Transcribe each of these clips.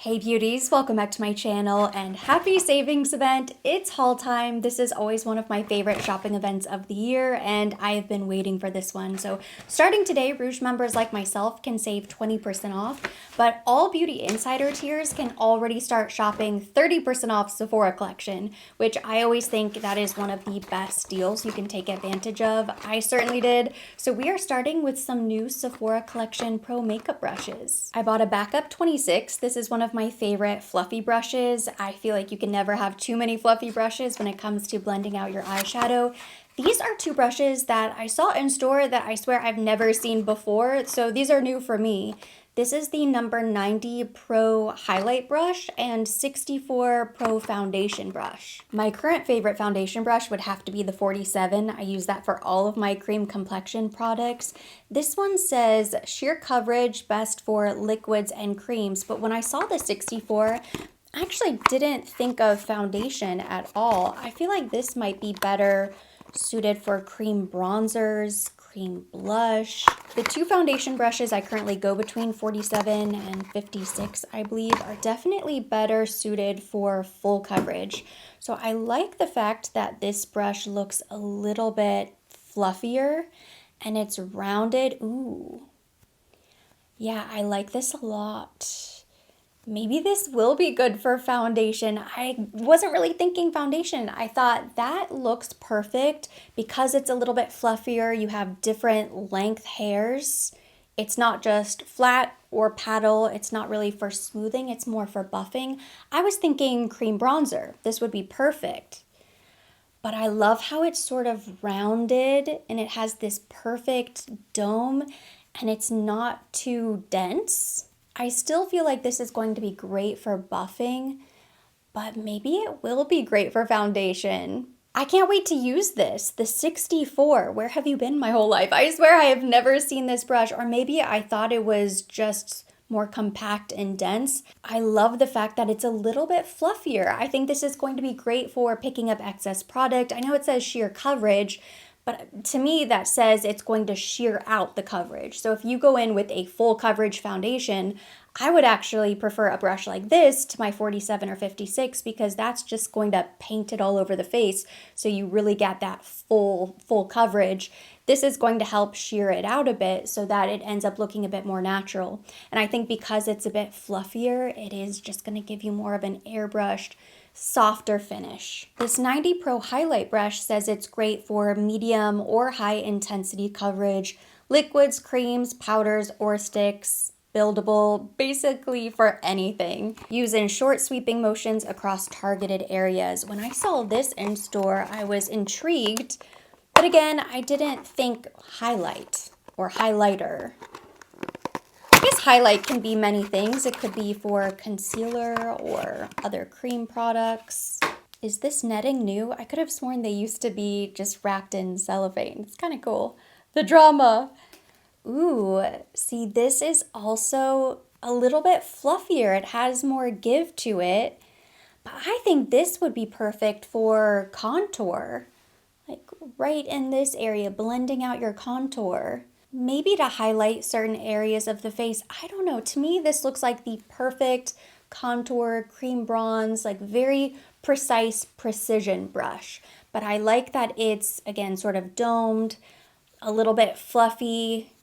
Hey beauties, welcome back to my channel and happy savings event. It's haul time. This is always one of my favorite shopping events of the year and I have been waiting for this one. So starting today, Rouge members like myself can save 20% off, but all Beauty Insider tiers can already start shopping 30% off Sephora collection, which I always think that is one of the best deals you can take advantage of. I certainly did. So we are starting with some new Sephora collection pro makeup brushes. I bought a backup 26. This is one of my favorite fluffy brushes. I feel like you can never have too many fluffy brushes when it comes to blending out your eyeshadow. These are two brushes that I saw in store that I swear I've never seen before, so these are new for me. This is the number 90 Pro Highlight Brush and 64 Pro Foundation Brush. My current favorite foundation brush would have to be the 47. I use that for all of my cream complexion products. This one says sheer coverage, best for liquids and creams, but when I saw the 64, I actually didn't think of foundation at all. I feel like this might be better suited for cream bronzers, cream blush. The two foundation brushes I currently go between 47 and 56, I believe, are definitely better suited for full coverage. So I like the fact that this brush looks a little bit fluffier and it's rounded. Ooh. Yeah, I like this a lot. Maybe this will be good for foundation. I wasn't really thinking foundation. I thought that looks perfect because it's a little bit fluffier. You have different length hairs. It's not just flat or paddle. It's not really for smoothing. It's more for buffing. I was thinking cream bronzer. This would be perfect. But I love how it's sort of rounded and it has this perfect dome and it's not too dense. I still feel like this is going to be great for buffing, but maybe it will be great for foundation. I can't wait to use this, the 64. Where have you been my whole life? I swear I have never seen this brush, or maybe I thought it was just more compact and dense. I love the fact that it's a little bit fluffier. I think this is going to be great for picking up excess product. I know it says sheer coverage, but to me, that says it's going to sheer out the coverage. So if you go in with a full coverage foundation, I would actually prefer a brush like this to my 47 or 56 because that's just going to paint it all over the face. So you really get that full coverage. This is going to help sheer it out a bit so that it ends up looking a bit more natural. And I think because it's a bit fluffier, it is just going to give you more of an airbrushed, softer finish. This 90 Pro Highlight Brush says it's great for medium or high intensity coverage, liquids, creams, powders, or sticks, buildable, basically for anything. Use in short sweeping motions across targeted areas. When I saw this in store, I was intrigued, but again, I didn't think highlight or highlighter. I guess highlight can be many things. It could be for concealer or other cream products. Is this netting new? I could have sworn they used to be just wrapped in cellophane. It's kind of cool. The drama. Ooh, see, this is also a little bit fluffier. It has more give to it. But I think this would be perfect for contour. Like right in this area, blending out your contour. Maybe to highlight certain areas of the face. I don't know. To me, this looks like the perfect contour cream bronze, like very precise precision brush. But I like that it's, again, sort of domed, a little bit fluffy.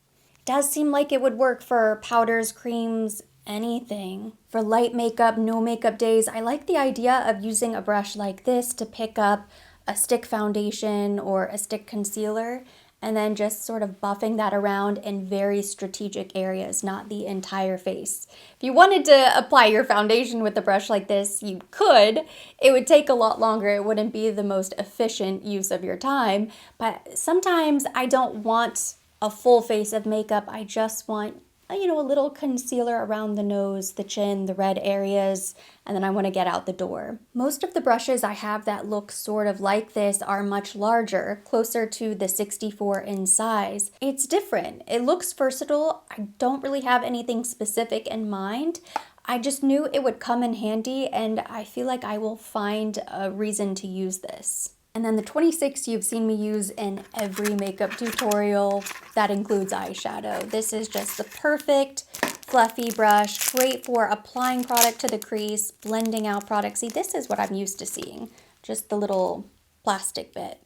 Does seem like it would work for powders, creams, anything. For light makeup, no makeup days, I like the idea of using a brush like this to pick up a stick foundation or a stick concealer and then just sort of buffing that around in very strategic areas, not the entire face. If you wanted to apply your foundation with a brush like this, you could. It would take a lot longer. It wouldn't be the most efficient use of your time, but sometimes I don't want a full face of makeup. I just want, you know, a little concealer around the nose, the chin, the red areas, and then I want to get out the door. Most of the brushes I have that look sort of like this are much larger, closer to the 64 in size. It's different. It looks versatile. I don't really have anything specific in mind. I just knew it would come in handy and I feel like I will find a reason to use this. And then the 26 you've seen me use in every makeup tutorial that includes eyeshadow. This is just the perfect fluffy brush, great for applying product to the crease, blending out product. See, this is what I'm used to seeing, just the little plastic bit.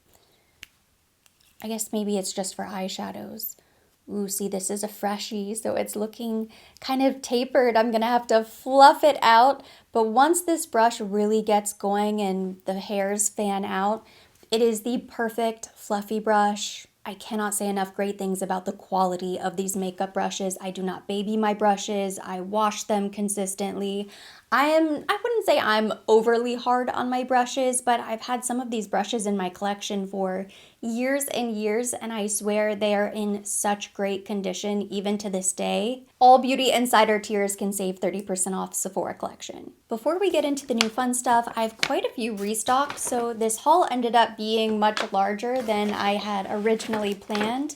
I guess maybe it's just for eyeshadows. Ooh, see, this is a freshie, so it's looking kind of tapered. I'm gonna have to fluff it out, but once this brush really gets going and the hairs fan out, it is the perfect fluffy brush. I cannot say enough great things about the quality of these makeup brushes. I do not baby my brushes. I wash them consistently. I wouldn't say I'm overly hard on my brushes, but I've had some of these brushes in my collection for years and years, and I swear they are in such great condition even to this day. All Beauty Insider tiers can save 30% off Sephora collection. Before we get into the new fun stuff, I have quite a few restocks, so this haul ended up being much larger than I had originally planned,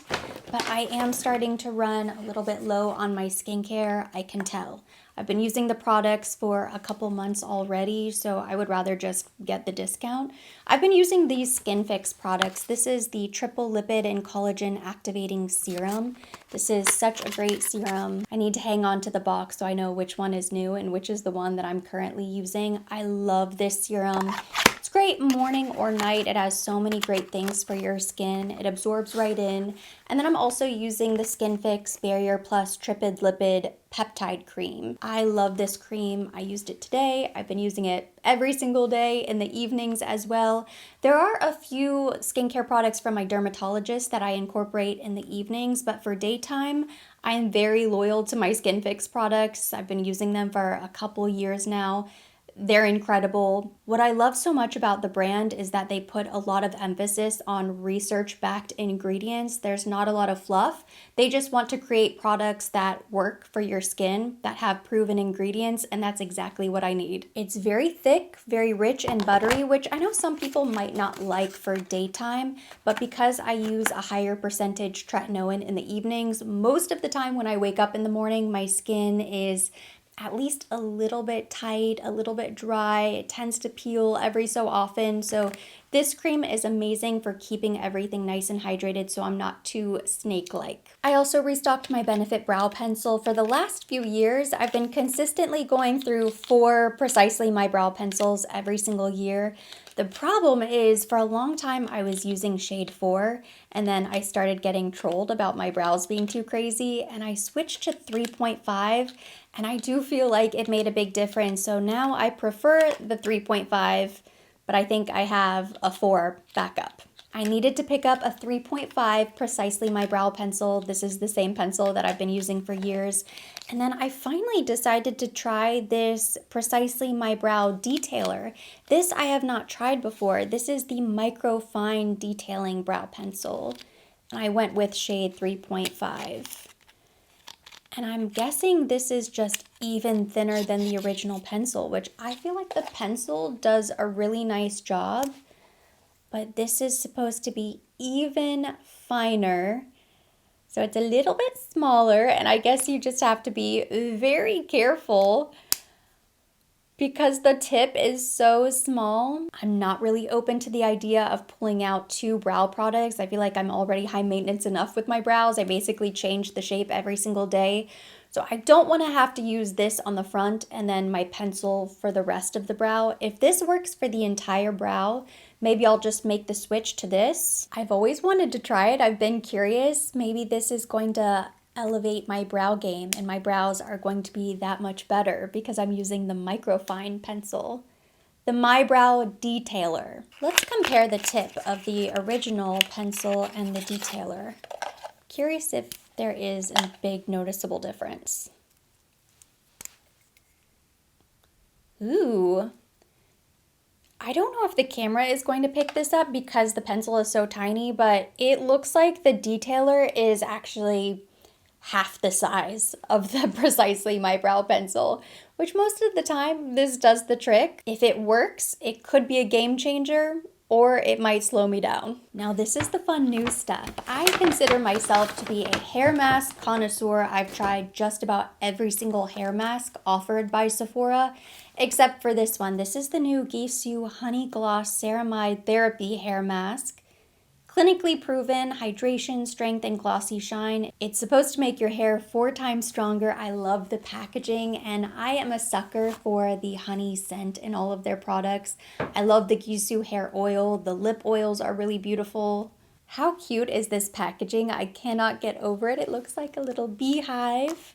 but I am starting to run a little bit low on my skincare, I can tell. I've been using the products for a couple months already, so I would rather just get the discount. I've been using these Skin Fix products. This is the Triple Lipid and Collagen Activating Serum. This is such a great serum. I need to hang on to the box so I know which one is new and which is the one that I'm currently using. I love this serum. It's great morning or night. It has so many great things for your skin. It absorbs right in. And then I'm also using the Skin Fix Barrier Plus Triple Lipid Peptide Cream. I love this cream. I used it today. I've been using it every single day in the evenings as well. There are a few skincare products from my dermatologist that I incorporate in the evenings, but for daytime, I am very loyal to my Skin Fix products. I've been using them for a couple years now. They're incredible. What I love so much about the brand is that they put a lot of emphasis on research-backed ingredients. There's not a lot of fluff. They just want to create products that work for your skin, that have proven ingredients, and that's exactly what I need. It's very thick, very rich and buttery, which I know some people might not like for daytime, but because I use a higher percentage tretinoin in the evenings, most of the time when I wake up in the morning, my skin is at least a little bit tight, a little bit dry. It tends to peel every so often. So this cream is amazing for keeping everything nice and hydrated so I'm not too snake-like. I also restocked my Benefit Brow Pencil. For the last few years, I've been consistently going through 4 Precisely My Brow pencils every single year. The problem is, for a long time, I was using shade 4, and then I started getting trolled about my brows being too crazy, and I switched to 3.5, and I do feel like it made a big difference. So now I prefer the 3.5, but I think I have a 4 backup. I needed to pick up a 3.5 Precisely My Brow Pencil. This is the same pencil that I've been using for years. And then I finally decided to try this Precisely My Brow Detailer. This I have not tried before. This is the Micro Fine Detailing Brow Pencil. And I went with shade 3.5. And I'm guessing this is just even thinner than the original pencil, which I feel like the pencil does a really nice job. But this is supposed to be even finer. So it's a little bit smaller, and I guess you just have to be very careful because the tip is so small. I'm not really open to the idea of pulling out 2 brow products. I feel like I'm already high maintenance enough with my brows. I basically change the shape every single day. So I don't want to have to use this on the front and then my pencil for the rest of the brow. If this works for the entire brow, maybe I'll just make the switch to this. I've always wanted to try it. I've been curious. Maybe this is going to elevate my brow game and my brows are going to be that much better because I'm using the Microfine pencil. The My Brow Detailer. Let's compare the tip of the original pencil and the detailer. Curious if there is a big noticeable difference. Ooh. I don't know if the camera is going to pick this up because the pencil is so tiny, but it looks like the detailer is actually half the size of the Precisely My Brow Pencil, which most of the time this does the trick. If it works, it could be a game changer, or it might slow me down. Now this is the fun new stuff. I consider myself to be a hair mask connoisseur. I've tried just about every single hair mask offered by Sephora, except for this one. This is the new Gisou Honey Gloss Ceramide Therapy Hair Mask. Clinically proven hydration, strength, and glossy shine. It's supposed to make your hair 4 times stronger. I love the packaging, and I am a sucker for the honey scent in all of their products. I love the Gisou hair oil. The lip oils are really beautiful. How cute is this packaging? I cannot get over it. It looks like a little beehive.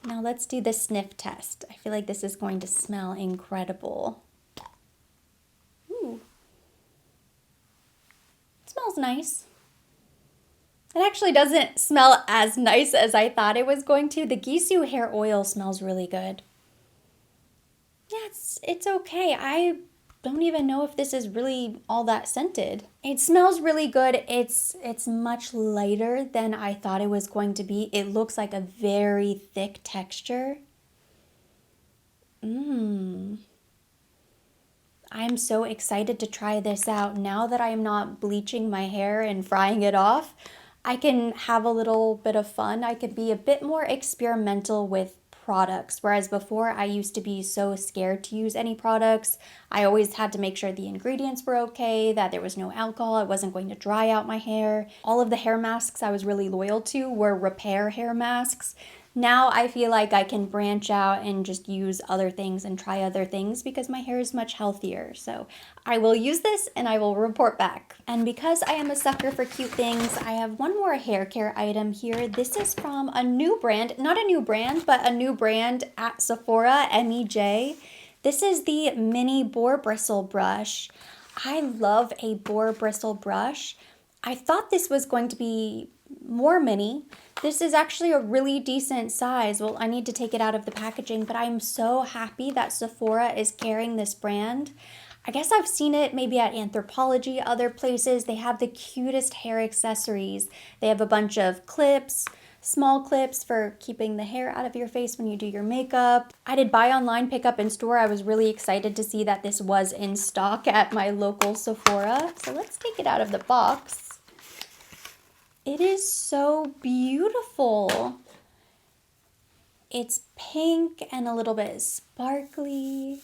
Now let's do the sniff test. I feel like this is going to smell incredible. Ooh. Smells nice. It actually doesn't smell as nice as I thought it was going to. The Gisou hair oil smells really good. Yeah, it's okay. I don't even know if this is really all that scented. It smells really good. It's much lighter than I thought it was going to be. It looks like a very thick texture. I'm so excited to try this out. Now that I am not bleaching my hair and frying it off, I can have a little bit of fun. I could be a bit more experimental with products, whereas before I used to be so scared to use any products. I always had to make sure the ingredients were okay, that there was no alcohol, it wasn't going to dry out my hair. All of the hair masks I was really loyal to were repair hair masks. Now I feel like I can branch out and just use other things and try other things because my hair is much healthier. So I will use this and I will report back. And because I am a sucker for cute things, I have one more hair care item here. This is from a new brand, not a new brand, but a new brand at Sephora, MEJ. This is the mini boar bristle brush. I love a boar bristle brush. I thought this was going to be more mini. This is actually a really decent size. Well, I need to take it out of the packaging, but I'm so happy that Sephora is carrying this brand. I guess I've seen it maybe at Anthropologie, other places. They have the cutest hair accessories. They have a bunch of clips, small clips for keeping the hair out of your face when you do your makeup. I did buy online, pick up in store. I was really excited to see that this was in stock at my local Sephora. So let's take it out of the box. It is so beautiful. It's pink and a little bit sparkly.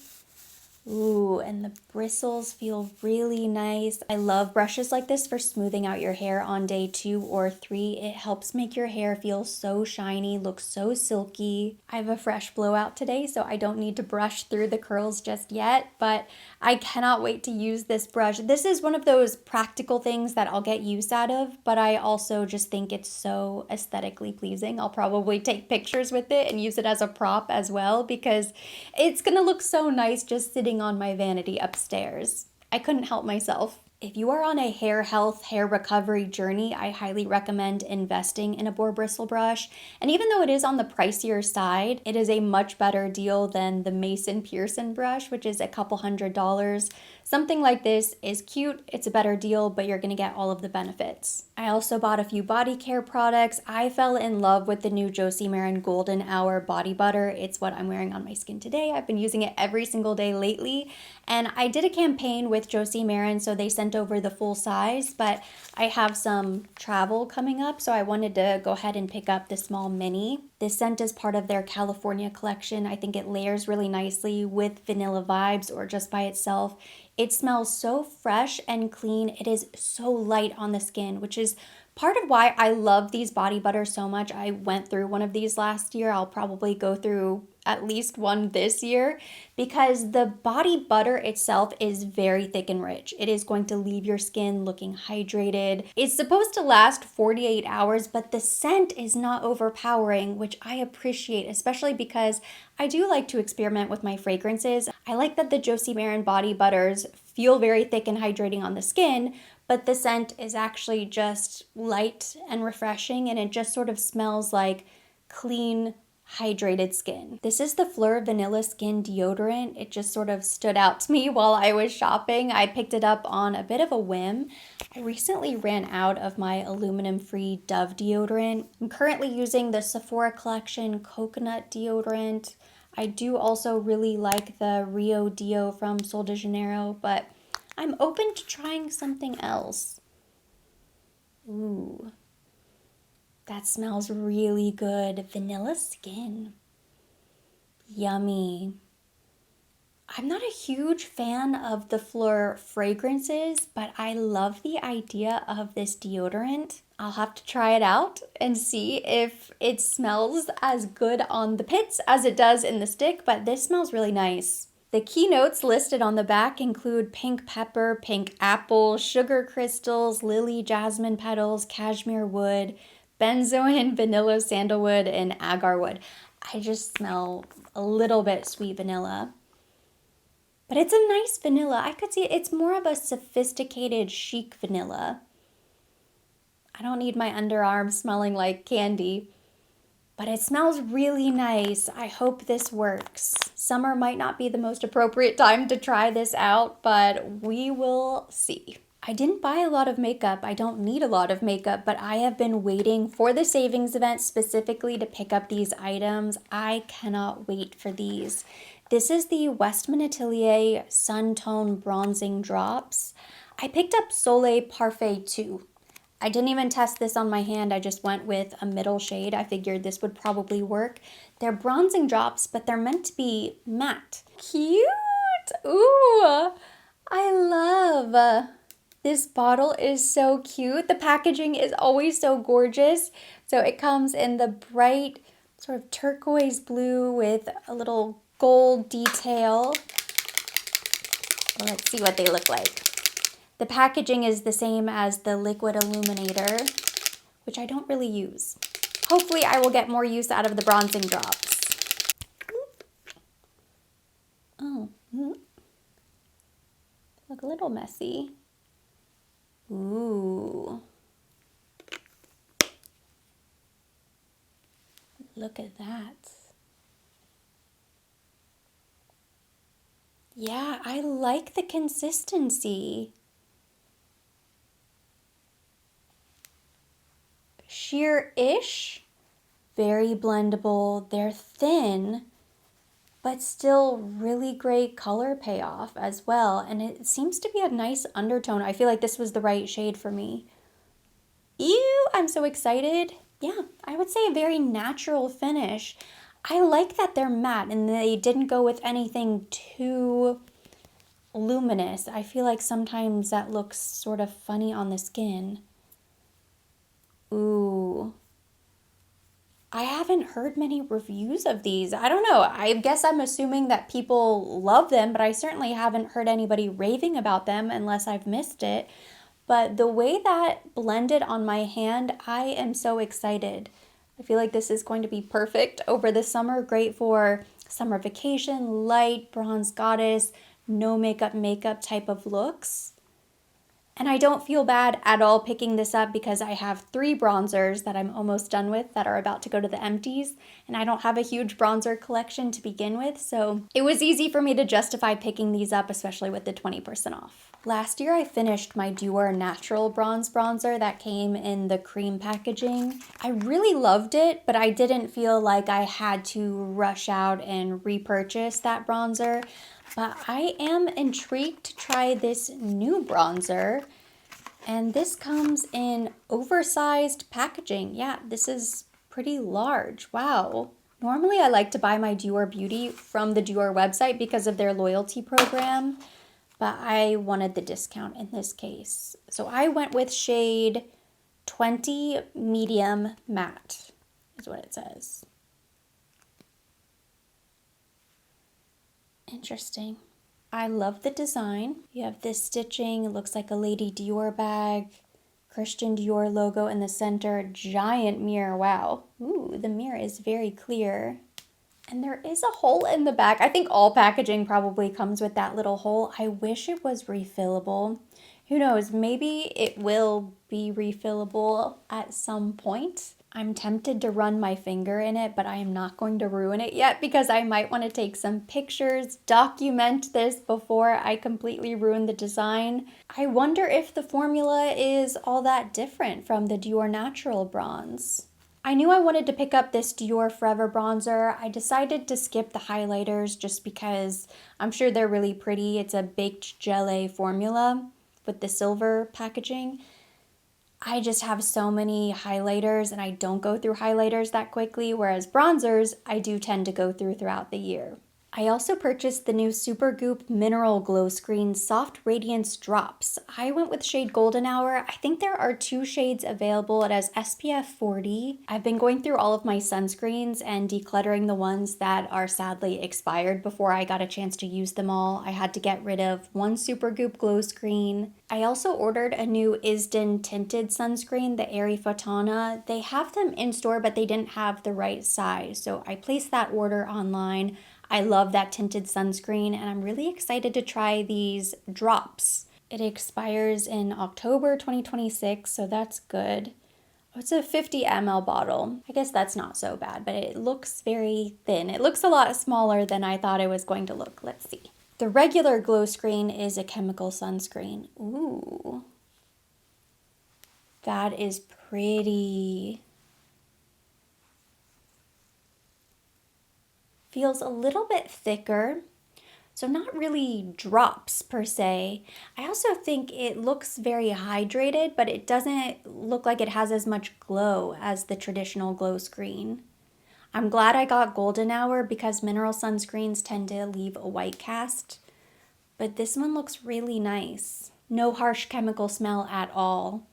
Ooh, and the bristles feel really nice. I love brushes like this for smoothing out your hair on day 2 or 3. It helps make your hair feel so shiny, look so silky. I have a fresh blowout today, so I don't need to brush through the curls just yet, but I cannot wait to use this brush. This is one of those practical things that I'll get use out of, but I also just think it's so aesthetically pleasing. I'll probably take pictures with it and use it as a prop as well because it's gonna look so nice just sitting on my vanity upstairs. I couldn't help myself. If you are on a hair health, hair recovery journey, I highly recommend investing in a boar bristle brush. And even though it is on the pricier side, it is a much better deal than the Mason Pearson brush, which is a couple $100s. Something like this is cute, it's a better deal, but you're gonna get all of the benefits. I also bought a few body care products. I fell in love with the new Josie Maran Golden Hour body butter. It's what I'm wearing on my skin today. I've been using it every single day lately. And I did a campaign with Josie Maran, so they sent over the full size, but I have some travel coming up, so I wanted to go ahead and pick up the small mini. This scent is part of their California collection. I think it layers really nicely with vanilla vibes or just by itself. It smells so fresh and clean. It is so light on the skin, which is part of why I love these body butters so much. I went through one of these last year. I'll probably go through at least one this year because the body butter itself is very thick and rich. It is going to leave your skin looking hydrated. It's supposed to last 48 hours, but the scent is not overpowering, which I appreciate, especially because I do like to experiment with my fragrances. I like that the Josie Maran body butters feel very thick and hydrating on the skin, but the scent is actually just light and refreshing, and it just sort of smells like clean, hydrated skin. This is the Fleur Vanilla Skin Deodorant. It just sort of stood out to me while I was shopping. I picked it up on a bit of a whim. I recently ran out of my aluminum-free Dove deodorant. I'm currently using the Sephora Collection Coconut Deodorant. I do also really like the Rio Deo from Sol de Janeiro, but I'm open to trying something else. Ooh. That smells really good. Vanilla Skin. Yummy. I'm not a huge fan of the Fleur fragrances, but I love the idea of this deodorant. I'll have to try it out and see if it smells as good on the pits as it does in the stick, but this smells really nice. The keynotes listed on the back include pink pepper, pink apple, sugar crystals, lily jasmine petals, cashmere wood, benzoin, vanilla sandalwood, and agar wood. I just smell a little bit sweet vanilla. But it's a nice vanilla. I could see it's more of a sophisticated chic vanilla. I don't need my underarms smelling like candy, but it smells really nice. I hope this works. Summer might not be the most appropriate time to try this out, but we will see. I didn't buy a lot of makeup. I don't need a lot of makeup, but I have been waiting for the savings event specifically to pick up these items. I cannot wait for these. This is the Westman Atelier Sun Tone Bronzing Drops. I picked up Soleil Parfait 2. I didn't even test this on my hand. I just went with a middle shade. I figured this would probably work. They're bronzing drops, but they're meant to be matte. Cute! Ooh! I love this bottle is so cute. The packaging is always so gorgeous. So it comes in the bright sort of turquoise blue with a little gold detail. Let's see what they look like. The packaging is the same as the liquid illuminator, which I don't really use. Hopefully I will get more use out of the bronzing drops. Oh, look a little messy. Ooh. Look at that. Yeah, I like the consistency. Sheer-ish, very blendable. They're thin, but still really great color payoff as well. And it seems to be a nice undertone. I feel like this was the right shade for me. Ew, I'm so excited. Yeah, I would say a very natural finish. I like that they're matte and they didn't go with anything too luminous. I feel like sometimes that looks sort of funny on the skin. Ooh. I haven't heard many reviews of these. I don't know. I guess I'm assuming that people love them, but I certainly haven't heard anybody raving about them unless I've missed it. But the way that blended on my hand, I am so excited. I feel like this is going to be perfect over the summer. Great for summer vacation, light, bronze goddess, no makeup type of looks. And I don't feel bad at all picking this up because I have 3 bronzers that I'm almost done with that are about to go to the empties. And I don't have a huge bronzer collection to begin with. So it was easy for me to justify picking these up, especially with the 20% off. Last year I finished my Dior Natural Bronze Bronzer that came in the cream packaging. I really loved it, but I didn't feel like I had to rush out and repurchase that bronzer. But I am intrigued to try this new bronzer. And this comes in oversized packaging. Yeah, this is pretty large. Wow. Normally I like to buy my Dior Beauty from the Dior website because of their loyalty program. But I wanted the discount in this case. So I went with shade 20 Medium Matte, is what it says. Interesting. I love the design. You have this stitching. It looks like a Lady Dior bag. Christian Dior logo in the center. Giant mirror. Wow. Ooh, the mirror is very clear. And there is a hole in the back. I think all packaging probably comes with that little hole. I wish it was refillable. Who knows? Maybe it will be refillable at some point. I'm tempted to run my finger in it, but I am not going to ruin it yet because I might want to take some pictures, document this before I completely ruin the design. I wonder if the formula is all that different from the Dior Natural Bronze. I knew I wanted to pick up this Dior Forever bronzer. I decided to skip the highlighters just because I'm sure they're really pretty. It's a baked gelée formula with the silver packaging. I just have so many highlighters and I don't go through highlighters that quickly, whereas bronzers I do tend to go through throughout the year. I also purchased the new Supergoop Mineral Glow Screen Soft Radiance Drops. I went with shade Golden Hour. I think there are 2 shades available. It has SPF 40. I've been going through all of my sunscreens and decluttering the ones that are sadly expired before I got a chance to use them all. I had to get rid of one Supergoop Glow Screen. I also ordered a new Isden tinted sunscreen, the Airy Fotona. They have them in store, but they didn't have the right size. So I placed that order online. I love that tinted sunscreen, and I'm really excited to try these drops. It expires in October 2026, so that's good. Oh, it's a 50 ml bottle. I guess that's not so bad, but it looks very thin. It looks a lot smaller than I thought it was going to look. Let's see. The regular glow screen is a chemical sunscreen. Ooh. That is pretty. Feels a little bit thicker, so not really drops per se. I also think it looks very hydrated, but it doesn't look like it has as much glow as the traditional glow screen. I'm glad I got Golden Hour because mineral sunscreens tend to leave a white cast, but this one looks really nice. No harsh chemical smell at all.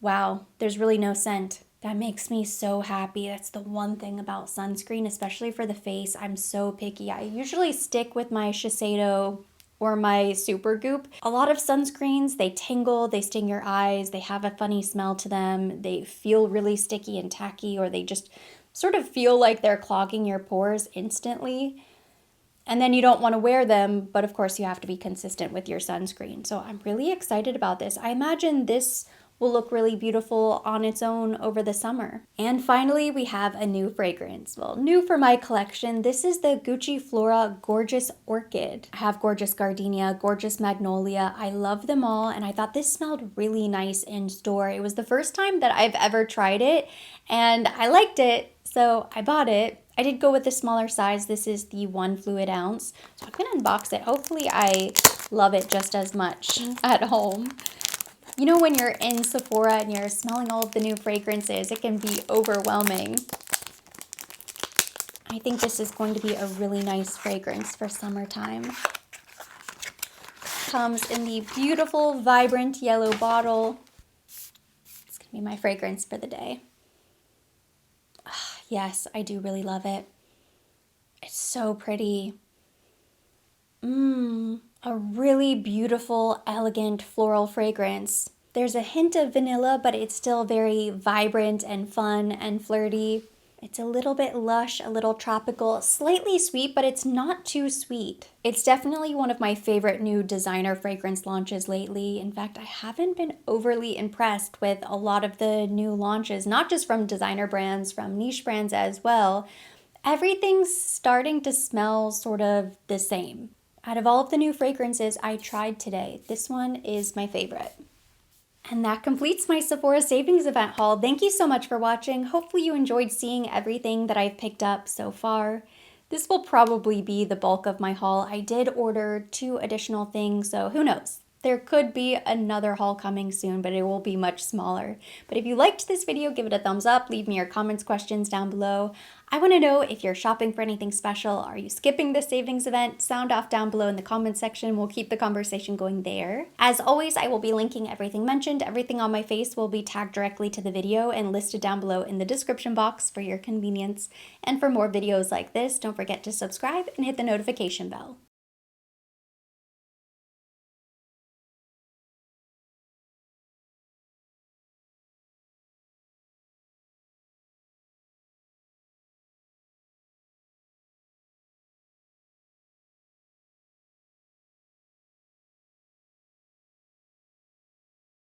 Wow, there's really no scent. That makes me so happy. That's the one thing about sunscreen, especially for the face. I'm so picky. I usually stick with my Shiseido or my Supergoop. A lot of sunscreens, they tingle, they sting your eyes, they have a funny smell to them, they feel really sticky and tacky, or they just sort of feel like they're clogging your pores instantly. And then you don't want to wear them, but of course you have to be consistent with your sunscreen. So I'm really excited about this. I imagine this will look really beautiful on its own over the summer. And finally, we have a new fragrance. Well, new for my collection. This is the Gucci Flora Gorgeous Orchid. I have Gorgeous Gardenia, Gorgeous Magnolia. I love them all, and I thought this smelled really nice in store. It was the first time that I've ever tried it, and I liked it, so I bought it. I did go with the smaller size. This is the 1 fluid ounce. So I'm gonna unbox it. Hopefully I love it just as much at home. You know, when you're in Sephora and you're smelling all of the new fragrances, it can be overwhelming. I think this is going to be a really nice fragrance for summertime. Comes in the beautiful, vibrant yellow bottle. It's going to be my fragrance for the day. Yes, I do really love it. It's so pretty. A really beautiful, elegant floral fragrance. There's a hint of vanilla, but it's still very vibrant and fun and flirty. It's a little bit lush, a little tropical, slightly sweet, but it's not too sweet. It's definitely one of my favorite new designer fragrance launches lately. In fact, I haven't been overly impressed with a lot of the new launches, not just from designer brands, from niche brands as well. Everything's starting to smell sort of the same. Out of all of the new fragrances I tried today, this one is my favorite. And that completes my Sephora Savings Event haul. Thank you so much for watching. Hopefully you enjoyed seeing everything that I've picked up so far. This will probably be the bulk of my haul. I did order 2 additional things, so who knows? There could be another haul coming soon, but it will be much smaller. But if you liked this video, give it a thumbs up. Leave me your comments, questions down below. I want to know if you're shopping for anything special. Are you skipping the savings event? Sound off down below in the comments section. We'll keep the conversation going there. As always, I will be linking everything mentioned. Everything on my face will be tagged directly to the video and listed down below in the description box for your convenience. And for more videos like this, don't forget to subscribe and hit the notification bell.